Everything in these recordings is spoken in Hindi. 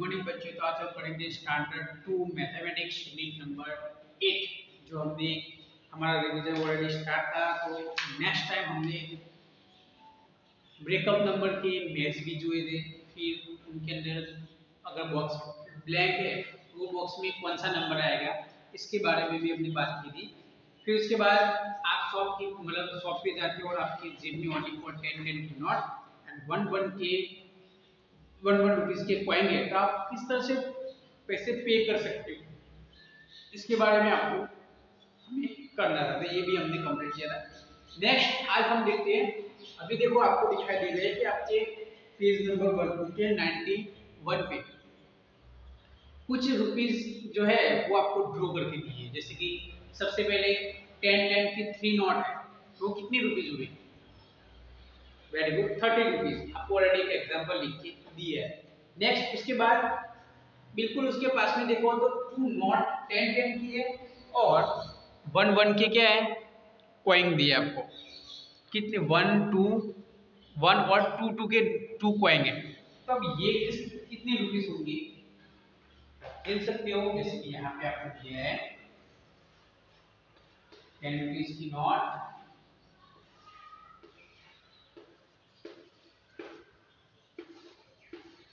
मॉर्निंग बच्चे, तो आज हम पढ़ेंगे स्टैंडर्ड 2 मैथमेटिक्स यूनिट नंबर 8 जो हमने हमारा रिवीजन ऑलरेडी स्टार्ट था। तो नेक्स्ट टाइम हमने ब्रेकअप नंबर के मैथ्स भी जुए थे, फिर उनके अंदर अगर बॉक्स ब्लैंक है तो वो बॉक्स में कौन सा नंबर आएगा इसके बारे में भी हमने बात की थी। फिर उसके बाद आप शॉप की मतलब शॉप पे जाते हो और आपके जेब में ओनली फॉर 10 नॉट एंड 1 के 1 रुपीज के कॉइन है, तो आप किस तरह से पैसे पे कर सकते हो इसके बारे में आपको हमें करना था, तो ये भी हमने कंप्लीट किया था। नेक्स्ट आज हम देखते हैं, अभी देखो आपको दिखाई दे रहा है कि आपके पेज नंबर 1 के 91 पे कुछ रुपीस जो है वो आपको ड्रॉ करके दिए, जैसे कि सबसे पहले 10 की 3 नोट है, तो वो कितनी रुपीस हुई? Very good, 30 rupees. आपको ऑलरेडी एक एग्जांपल लिख के दिया है। नेक्स्ट उसके बाद बिल्कुल उसके पास में देखो तो 2 नोट 10 की है और 1 के क्या है कॉइन दिए आपको, कितने 1 2 1 और 2 के 2 कॉइन है। तो अब ये कितनी रुपीस होंगी देख सकते हो, जैसे कि यहाँ पे आपको दिया है 10 रुपीस की नोट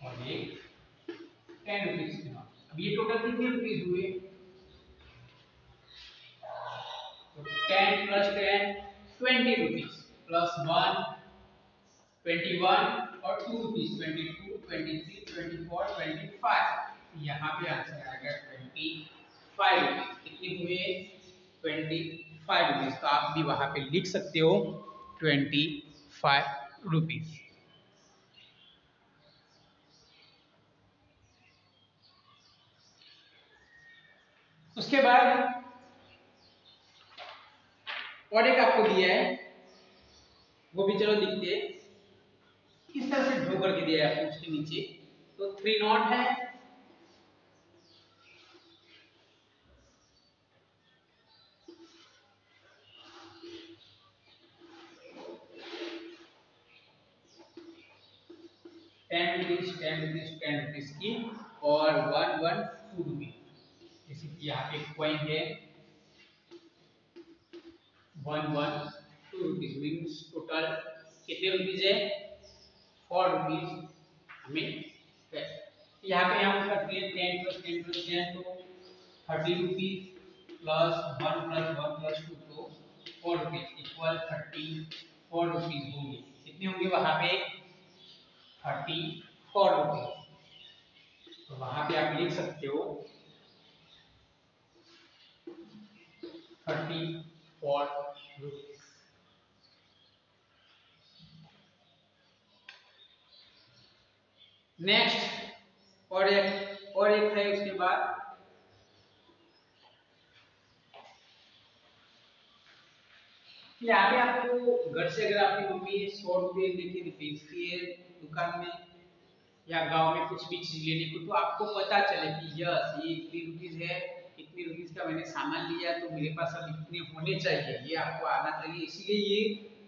और एक 10 रुपीस की नोट। अब ये टोटल कितने रुपीस हुए? तो 10 प्लस 10 20 रुपीस प्लस 1 21 और 2 रुपीस 22 23 24 25। यहाँ पे आंसर आएगा 25 रुपीस। कितने हुए? 25 रुपीस। तो आप भी वहां पे लिख सकते हो 25 रुपीस। उसके बाद और एक आपको दिया है, वो भी चलो दिखते हैं किस तरह से ड्रॉ करके दिया है आपको। उसके नीचे तो 3 नॉट है, टेन रुपीज की और 2 रुपीज। जैसे कि यहाँ पे कॉइन है 2 रुपीज मीन्स टोटल कितने रुपीज है? 4 रुपीज हमें है। यहाँ पे हम करते हैं 10 प्लस 10 प्लस 10 तो 30 रुपीज प्लस 1 प्लस 1 प्लस 2 तो 4 रुपीज इक्वल 34 रुपीज होंगे। कितने होंगे वहां पे? 34 रुपीज। तो वहां पे आप लिख सकते हो 34 रुपीज। नेक्स्ट और एक है उसके बाद यहाँ पे आपको घर से अगर आपकी मम्मी 100 रुपये लेके बेचती है दुकान में या गांव में कुछ भी चीज लेने को, तो आपको पता चले कि यस ये इतनी रुपीज है, इतनी रुपीज का मैंने सामान लिया तो मेरे पास अब इतने होने चाहिए, ये आपको आना चाहिए। इसीलिए ये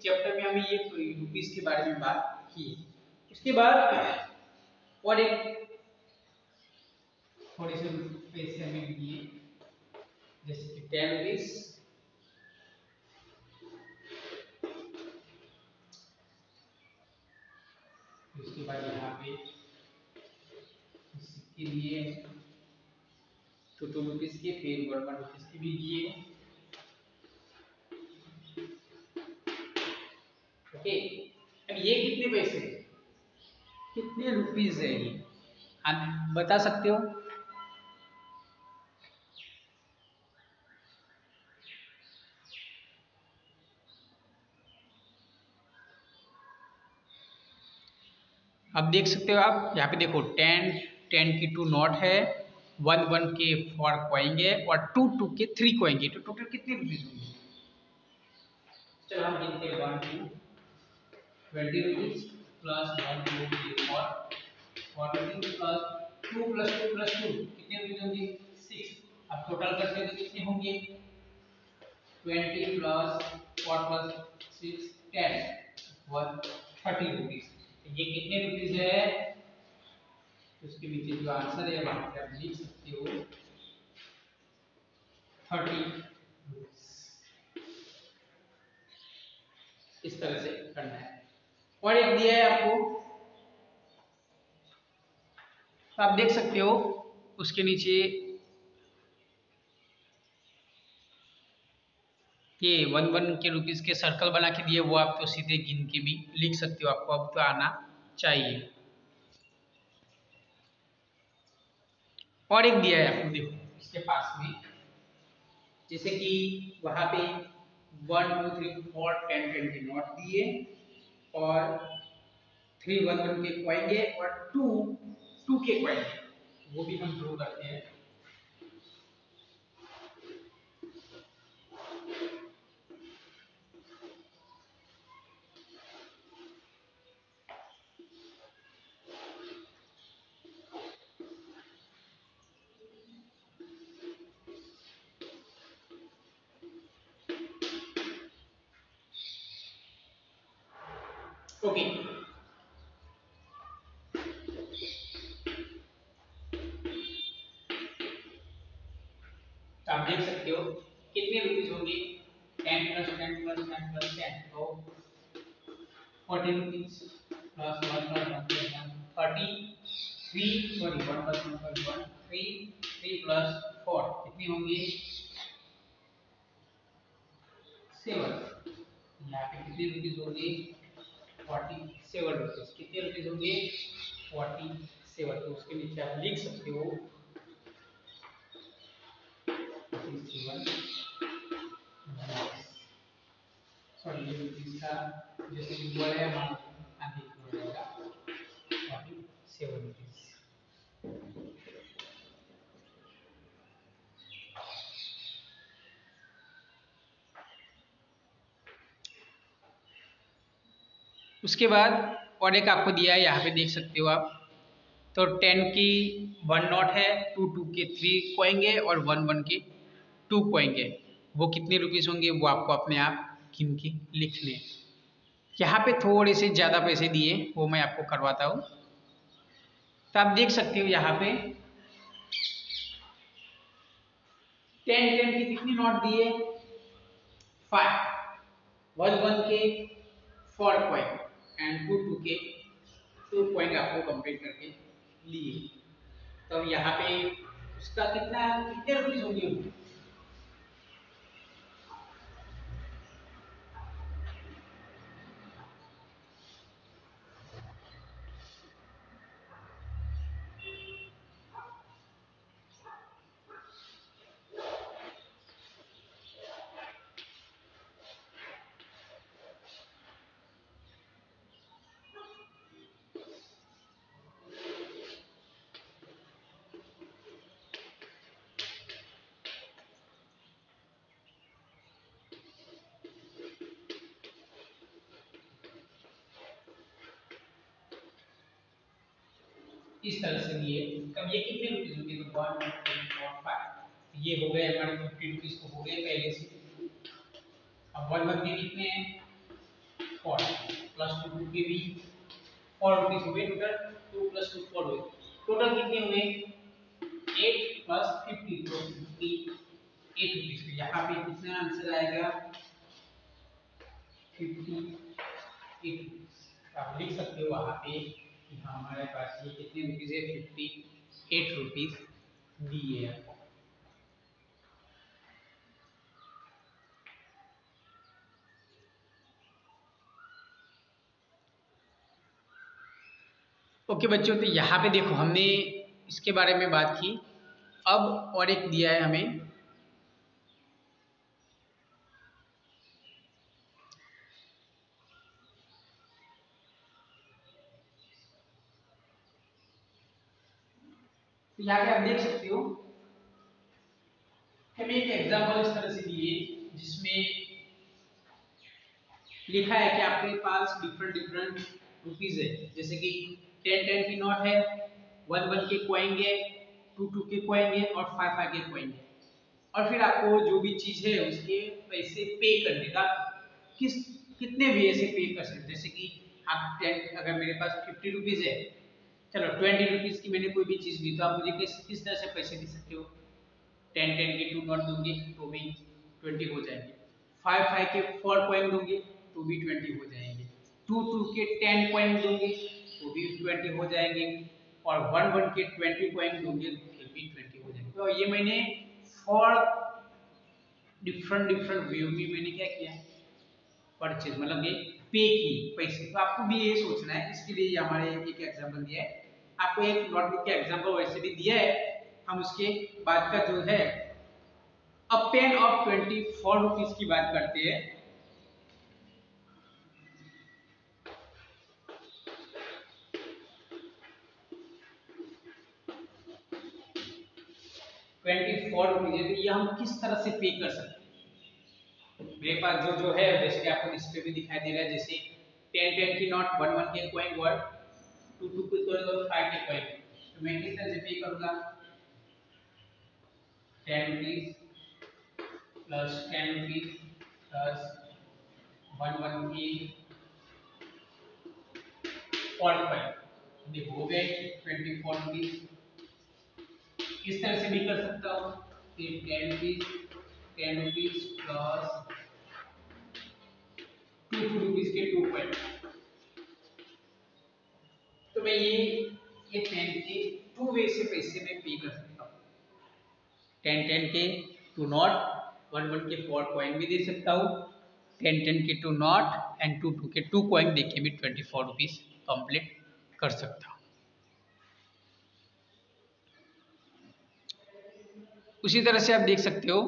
चैप्टर में हमें ये रुपीज के बारे में बात की। उसके बाद और एक थोड़े से पैसे हमें दिए, जैसे कि 10 रुपीज, उसके बाद यहाँ पे इसके लिए 2 रुपीज के, फिर 1 रुपीज के भी दिए। ओके, अब ये कितने पैसे कितने रुपीज है ये आप बता सकते हो? अब देख सकते हो आप यहाँ पे देखो 10 की 2 नोट है, 1 के 4 कॉइन है और 2 के 3 कॉइन है, तो टोटल कितने रुपीज होंगे? चलो हम गिनते हैं 1 2 20 rupees plus 1 2 3 4 rupees plus 2 plus 2 plus 2 कितने रुपीज होंगे? 6। अब टोटल करते हैं तो कितने होंगे? 20 प्लस 4 प्लस 6 10 1 30 रुपीज। ये कितने रुपीज है? उसके नीचे जो आंसर है वहां पे आप लिख सकते हो 30। इस तरह से करना है। और एक दिया है आपको, तो आप देख सकते हो उसके नीचे ये 1 1 के रुपीस के सर्कल बना के दिए, वो आप तो सीधे गिन के भी लिख सकते हो, आपको अब तो आना चाहिए। और एक दिया है आपको, देखो इसके पास में, जैसे कि वहां पे 1 2 3 4 10 10 के नोट दिए और 3 1 1 के कॉइन है और 2 2 के कॉइन है, वो भी हम ड्रॉ करते हैं। ओके, तो आप देख सकते हो कितने रुपीस होंगे, 10 प्लस 10 प्लस 10 प्लस 10, तो 40 rupees plus 1 plus 1 plus 1 33, sorry 1 plus 1 plus 1 3 3 plus 4 कितने होंगे 7। यहाँ पे कितने रुपीस होंगे 47 रुपीस। कितने रुपीस होंगे 47, तो उसके नीचे आप लिख सकते हो 47, सॉरी ये रुपीस का जैसे यूजुअल है अमाउंट आगे की हो जाएगा 47 रुपीस। उसके बाद और एक आपको दिया है, यहाँ पे देख सकते हो आप, तो 10 की 1 नोट है, 2 2 के 3 कोएंगे और 1 1 के 2 कोएंगे, वो कितने रुपीस होंगे वो आपको अपने आप गिन के लिखने हैं। यहाँ पे थोड़े से ज़्यादा पैसे दिए, वो मैं आपको करवाता हूँ। तो आप देख सकते हो यहाँ पे 10 10 के कितने नोट दिए 5, 1 1 के 4 कॉइन एंड 2 2 के 2 कॉइन आपको कंप्लीट करके लिए। तो यहाँ पे उसका कितने रुपीस होंगे, इस तरह से लिए। तब ये कितने रुपीस होंगे, तो 1 2 3 4 5, ये हो गए हमारे 50 रुपीस तो हो गए पहले से। अब 1 1 के कितने हैं 4 प्लस 2 2 के भी 4 रुपीस हुए टोटल, 2 प्लस 2 4 हुए, टोटल कितने हुए 8 प्लस 50, तो 58 रुपीस। तो यहाँ पे कितना आंसर आएगा 58 रुपीस। आप लिख सकते हो वहाँ पे कि हाँ हमारे पास ये कितने रुपीस है 58 रुपीस दिए हैं। ओके बच्चों, तो यहाँ पे देखो हमने इसके बारे में बात की। अब और एक दिया है हमें, तो यहाँ पे आप देख सकते हो हमें एक एग्जाम्पल इस तरह से दिए जिसमें लिखा है कि आपके पास डिफरेंट डिफरेंट रुपीज है, जैसे कि 10 10 की नोट है, 1 1 के कॉइन है, 2 2 के कॉइन है और 5 5 के कॉइन है। और फिर आपको जो भी चीज है उसके पैसे पे करने का, कितने वे से पे कर सकते, जैसे कि आप 10, अगर मेरे पास 50 रुपीज है चलो 20 रुपीज की मैंने कोई भी चीज दी तो आप मुझे किस तरह से पैसे दे सकते हो। 10 के 2 नोट दूंगी तो भी 20 हो जाएंगे। 5 के 4 कॉइन दूंगी तो भी 20 हो जाएंगे। 2 के 10 कॉइन दूंगी तो भी 20 हो जाएंगे। और 1 के 20 कॉइन दूंगी तो भी 20 हो जाएंगे। तो ये मैंने 4 डिफरेंट वे में मैंने क्या किया, परचेज मतलब ये पे की पैसे। तो आपको भी ये सोचना है, इसके लिए हमारे एक एग्जांपल दिया है, आपको एक नोटबुक का एग्जांपल वैसे भी दिया है। हम उसके बाद का जो है अ पेन ऑफ 24 रुपीज की बात करते हैं। ₹24 है, तो ये हम किस तरह से पे कर सकते हैं। मेरे पास जो है जैसे कि आपको डिस्प्ले पे दिखाई दे रहा है, जैसे 10 की नोट, 1 के कॉइन और 2 के कॉइन और 5 के कॉइन। तो मैं किस तरह से पे करूंगा, 10 रुपीज प्लस 10 रुपीज प्लस 1 की और कॉइन, ये हो गए 24 रुपीज। इस तरह से भी कर सकता हूँ कि 10 रुपीज प्लस 2 रुपीज के 2 कॉइन। तो मैं ये 10 के 2 वे से पैसे में पे कर सकता हूँ। 10 के 2 नॉट, 1 के 4 कॉइन भी दे सकता हूँ। 10 के 2 नॉट एंड 2 के 2 कॉइन देके भी 24 रुपीज कंप्लीट कर सकता हूँ। उसी तरह से आप देख सकते हो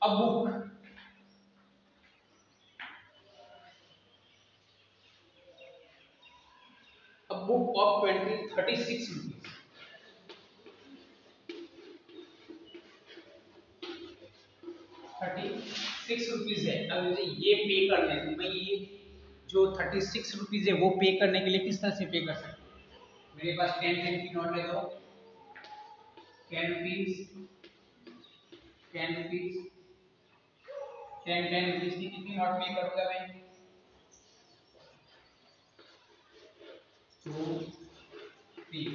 अब बुक ऑफ 36 रुपीज, 36 रुपीज है। अब मुझे ये पे करना है, तो मैं ये जो 36 रुपीज है वो पे करने के लिए किस तरह से पे कर सकता हूँ। मेरे पास 10 की नोट है, तो 10 रुपीज 10 रुपीज 10 रुपीज की कितनी नोट पे करूंगा मैं, 2 3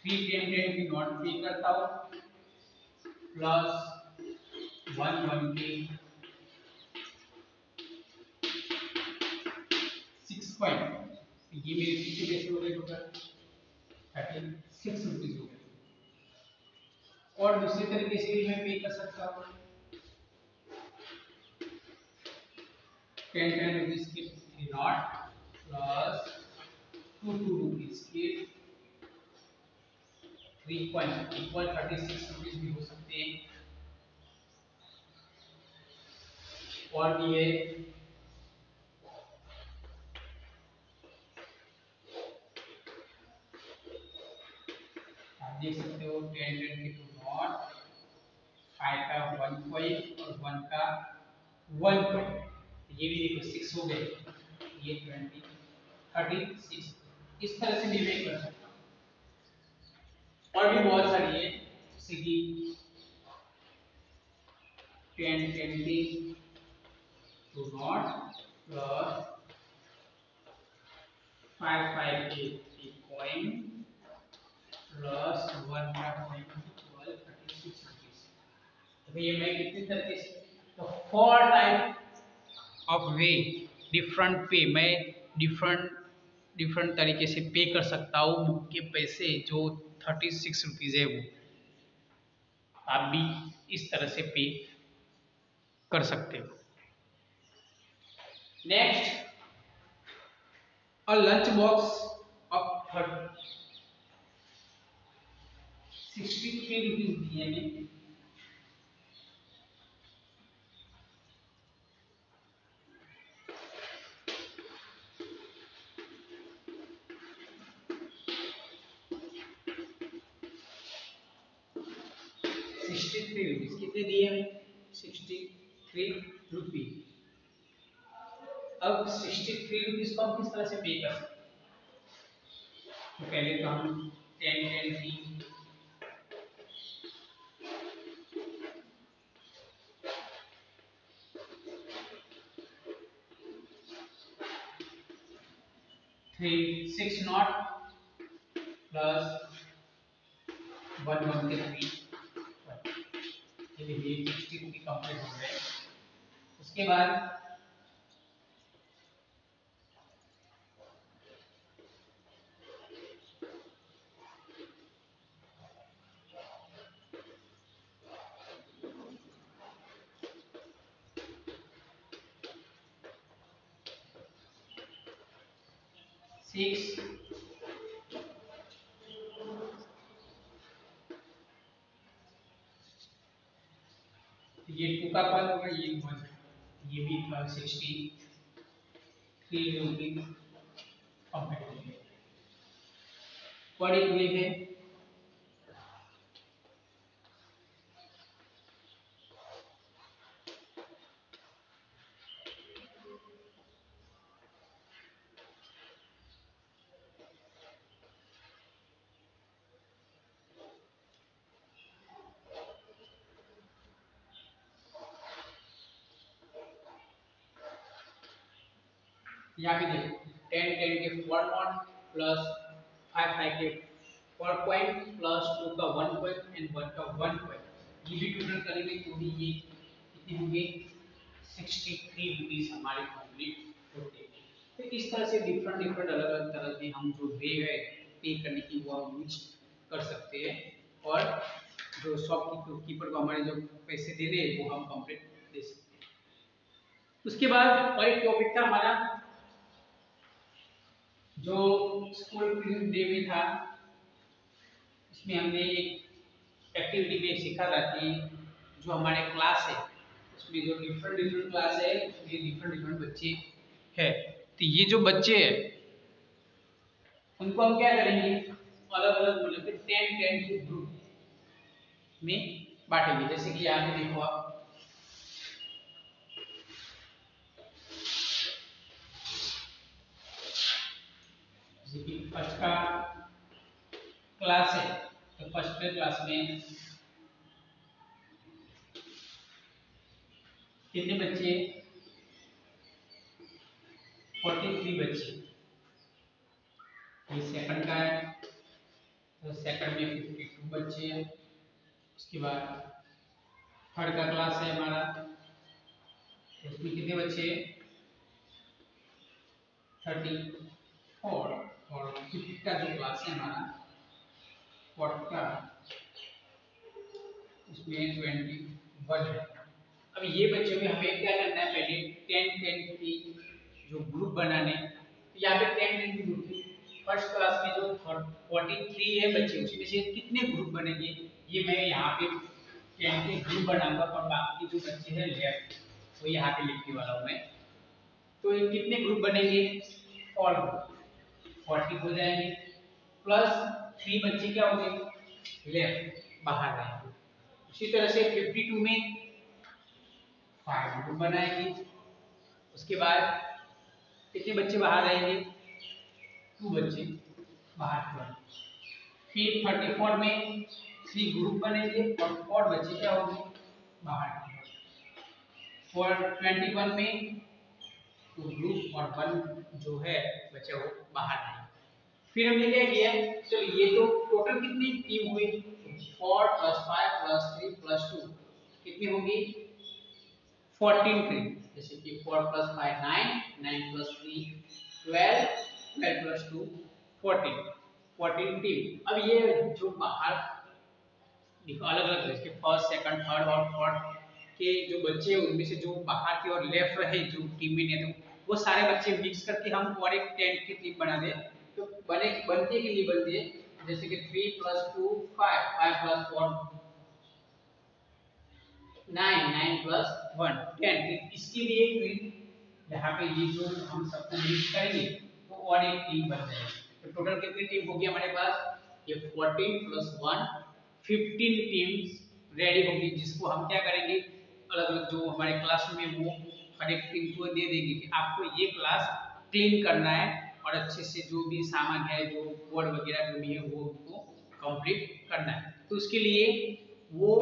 10 की नोट पे करता हूँ प्लस 1 के 6 पॉइंट, ये मेरे कितने पैसे हो गए टोटल, 36 रुपीज हो गए। और दूसरे तरीके से भी मैं पे कर सकता हूँ, 10 रुपीज के 3 नॉट प्लस 2 रुपीज के 3 पॉइंट इक्वल 36 रुपीज भी हो सकते हैं। और भी है, आप देख सकते हो 10 के 2 नॉट, 5 का 1 पॉइंट और 1 का 1 पॉइंट, ये भी देखो 6 हो गए, ये 36 इस तरह से भी मैं कर सकता हूँ। और भी बहुत सारी है, जैसे कि 10 के 2 नॉट प्लस 5 के 3 कॉइन प्लस 1 का कॉइन इक्वल 36 रुपीज। तो ये मैं कितनी तरीके से, तो 4 टाइप ऑफ वे, डिफरेंट पे, मैं डिफरेंट तरीके से पे कर सकता हूँ बुक के पैसे जो 36 रुपीज है वो। आप भी इस तरह से पे कर सकते हो। Next, a lunch box of 63 rupees दिए में, कितने दिए हमें, 63 रुपीज। अब 63 रुपीज को हम किस तरह से पे कर सकते हैं, तो पहले तो हम 10 की 6 नॉट प्लस 1 1 के 3, ये 63 कंप्लीट हो गए। उसके बाद 6 ये 2 का कॉल होगा, ये 1, ये भी 63 जो भी कंप्लीट हो गए। और एक ये है यहाँ पे देखो 10 10 के 4 नॉट प्लस 5 5 के 4 पॉइंट प्लस 2 का 1 पॉइंट एंड 1 का 1 पॉइंट, ये भी टोटल करेंगे तो भी ये कितने होंगे 63 रुपीस हमारे कंप्लीट होते हैं। तो इस तरह से डिफरेंट डिफरेंट अलग अलग तरह के हम जो वे है पे करने की वो हम यूज कर सकते हैं, और जो शॉपकीपर को हमारे जो पैसे दे रहे हैं वो हम कंप्लीट दे सकते हैं। उसके बाद और एक टॉपिक था हमारा जो स्कूल डे में था, इसमें हमने एक एक्टिविटी में सीखा था कि जो हमारे क्लास है उसमें जो डिफरेंट डिफरेंट क्लास है उसमें डिफरेंट डिफरेंट बच्चे हैं, तो ये जो बच्चे हैं उनको हम क्या करेंगे अलग अलग मतलब कि 10 10 के ग्रुप में बांटेंगे। जैसे कि यहाँ पे देखो आप फर्स्ट का क्लास है, तो फर्स्ट क्लास में कितने बच्चे 43 बच्चे। ये सेकंड का है तो सेकंड में 52 बच्चे हैं। उसके बाद थर्ड का क्लास है हमारा, तो उसमें कितने बच्चे 34, और फिफ्थ का जो क्लास है हमारा फोर्थ का उसमें 21 है। अब ये बच्चों में हमें क्या करना है, पहले 10 10 की जो ग्रुप बनाने, तो यहाँ पे 10 10 की ग्रुप फर्स्ट क्लास में जो 43 है बच्चे उसमें से कितने ग्रुप बनेंगे ये मैं यहाँ पे 10 के ग्रुप बनाऊंगा, और बाकी जो बच्चे हैं लेफ्ट वो यहाँ पे लिखने वाला हूँ मैं। तो ये कितने ग्रुप बनेंगे 4 ग्रुप, 40 हो जाएंगे प्लस 3 बच्चे क्या होंगे लेफ्ट बाहर रहेंगे। उसी तरह से 52 में 5 ग्रुप बनाएंगे। उसके बाद कितने बच्चे बाहर रहेंगे 2 बच्चे बाहर की ओर। फिर 34 में 3 ग्रुप बनेंगे और 4 बच्चे क्या होंगे बाहर की ओर। और 21 में 2 ग्रुप और 1 जो है बच्चा वो बाहर रहेंगे। फिर हमने क्या किया, चलो ये तो टोटल कितनी टीम हुई 4 + 5 + 3 + 2 कितनी होगी 14 टीम। जैसे कि 4 + 5 9, 9 + 3 12, 12 + 2 14, 14 टीम। अब ये जो बाहर अलग अलग जैसे फर्स्ट सेकंड थर्ड और फोर्थ के जो बच्चे हैं उनमें से जो बाहर की और लेफ्ट रहे जो टीम में नहीं थे वो सारे बच्चे मिक्स करके हम और एक 10 की टीम बना दें, तो बनती के लिए बनती है जैसे कि 3 + 2 5, 5 + 4 9, 9 + 1 10। इसके लिए फिर यहाँ पे ये जो हम सबको मिक्स करेंगे तो और एक टीम बन जाएगी। तो टोटल कितनी टीम होगी हमारे पास, ये 14 + 1 15 टीम्स रेडी होंगी, जिसको हम क्या करेंगे अलग अलग जो हमारे क्लास में वो हर एक टीम को दे देंगे कि आपको ये क्लास क्लीन करना है और अच्छे से जो भी सामान है जो बोर्ड वगैरह जो भी है वो उनको कंप्लीट करना है। तो उसके लिए वो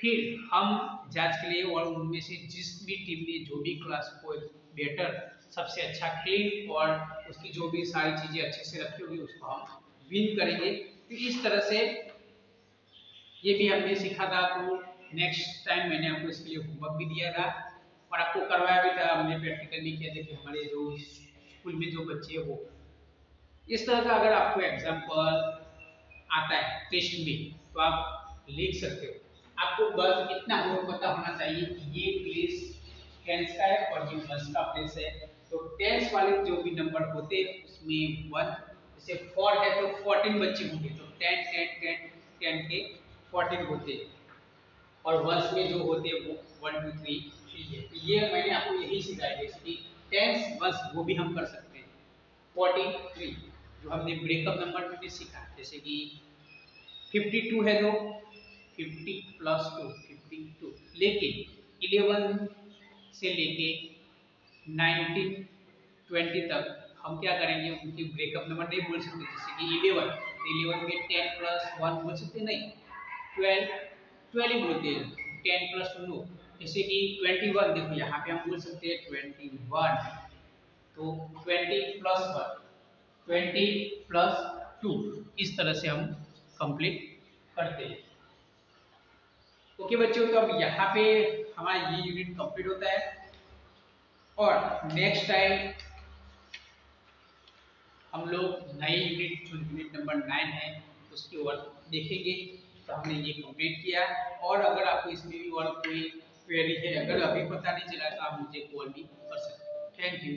फिर हम जांच के लिए और उनमें से जिस भी टीम ने जो भी क्लास को बेटर सबसे अच्छा क्लीन और उसकी जो भी सारी चीजें अच्छे से रखी होगी उसको हम विन करेंगे। तो इस तरह से ये भी हमने सीखा था। तो नेक्स्ट टाइम मैंने आपको इसके लिए होमवर्क भी दिया था और आपको करवाया भी था, हमने प्रैक्टिकल भी किया था कि हमारे जो स्कूल में जो बच्चे हैं वो इस तरह का अगर आपको एग्जाम्पल आता है टेस्ट में तो आप लिख सकते हो। आपको बस इतना और पता होना चाहिए कि ये प्लेस टेंस का है और ये बस का प्लेस है। तो टेंस वाले जो भी नंबर होते हैं उसमें 1, जैसे 4 है तो 14 बच्चे होंगे, तो 10 10 10 10 के 14 होते हैं। और वंस में जो होते हैं वो 1 2 3 3 है। तो ये मैंने आपको यही सिखाया, जैसे कि टेंस वंस वो भी हम कर सकते हैं। 43 जो हमने ब्रेकअप नंबर में भी सीखा, जैसे कि 52 है तो 50 प्लस 2 52, लेकिन 11 से लेके 19 20 तक हम क्या करेंगे, उनकी ब्रेकअप नंबर नहीं बोल सकते। जैसे कि 11 तो 11 में 10 प्लस 1 बोल सकते नहीं, 12 12 ही बोलते हैं, 10 प्लस 2 नो। जैसे कि 21 देखो यहाँ पे हम बोल सकते हैं 21, तो 20 प्लस 1 20 प्लस 2, इस तरह से हम कंप्लीट करते हैं। ओके बच्चों, तो अब यहाँ पे हमारा ये यूनिट कंप्लीट होता है और नेक्स्ट टाइम हम लोग नए यूनिट जो यूनिट नंबर 9 है उसकी ओर देखेंगे। तो हमने ये कंप्लीट किया और अगर आपको इसमें भी और कोई क्वेरी है, अगर अभी पता नहीं चला तो आप मुझे कॉल भी कर सकते हैं। Thank you.